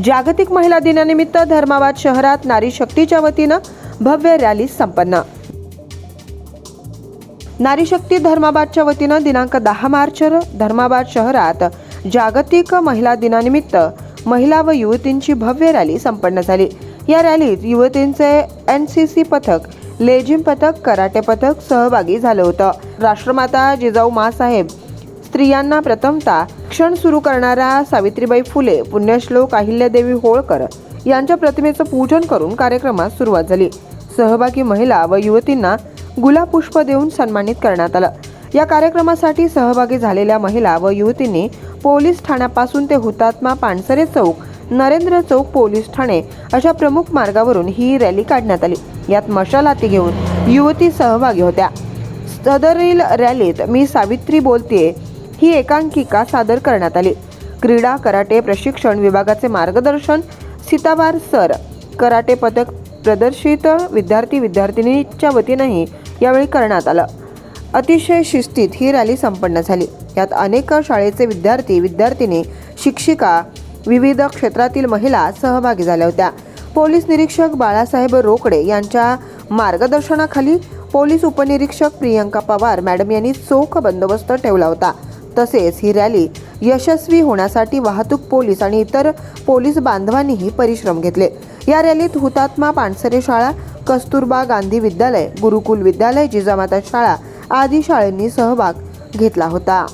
जागतिक महिला दिनानिमित्त धर्माबाद शहरात नारी शक्तीच्या वतीनं भव्य रॅली संपन्न। नारी शक्ती धर्माबादच्या वतीनं दिनांक 10 मार्च धर्माबाद शहरात जागतिक महिला दिनानिमित्त महिला व युवतींची भव्य रॅली संपन्न झाली। या रॅलीत युवतींचे एनसीसी पथक, लेझिम पथक, कराटे पथक सहभागी झालं होतं। राष्ट्रमाता जिजाऊ माँसाहेब स्त्रियांना प्रथमतः शिक्षण सुरू करणाऱ्या सावित्रीबाई फुले, पुण्यश्लोक अहिल्यादेवी होळकर यांच्या प्रतिमेचं पूजन करून कार्यक्रमास सुरुवात झाली। सहभागी महिला व युवतींना गुलाब पुष्प देऊन सन्मानित करण्यात आलं। या कार्यक्रमासाठी सहभागी झालेल्या महिला व युवतींनी पोलीस ठाण्यापासून ते हुतात्मा पानसरे चौक, नरेंद्र चौक पोलीस ठाणे अशा प्रमुख मार्गावरून ही रॅली काढण्यात आली। यात मशाल हाती घेऊन युवती सहभागी होत्या। सदरील रॅलीत मी सावित्री बोलतेय ही एकांकिका सादर करण्यात आली। क्रीडा कराटे प्रशिक्षण विभागाचे मार्गदर्शन सीताबार सर, कराटे पथक प्रदर्शित विद्यार्थी-विद्यार्थिनींच्या वतीनंही यावेळी करण्यात आलं। अतिशय शिस्तीत ही रॅली संपन्न झाली। यात अनेक शाळेचे विद्यार्थी-विद्यार्थिनी, शिक्षिका, विविध क्षेत्रातील महिला सहभागी झाल्या होत्या। पोलीस निरीक्षक बाळासाहेब रोकडे यांच्या मार्गदर्शनाखाली पोलीस उपनिरीक्षक प्रियंका पवार मॅडम यांनी चोख बंदोबस्त ठेवला होता। तसेच ही रॅली यशस्वी होण्यासाठी वाहतूक पोलीस आणि इतर पोलीस बांधवांनीही परिश्रम घेतले। या रॅलीत हुतात्मा पानसरे शाळा, कस्तुरबा गांधी विद्यालय, गुरुकुल विद्यालय, जिजामाता शाळा आदी शाळांनी सहभाग घेतला होता।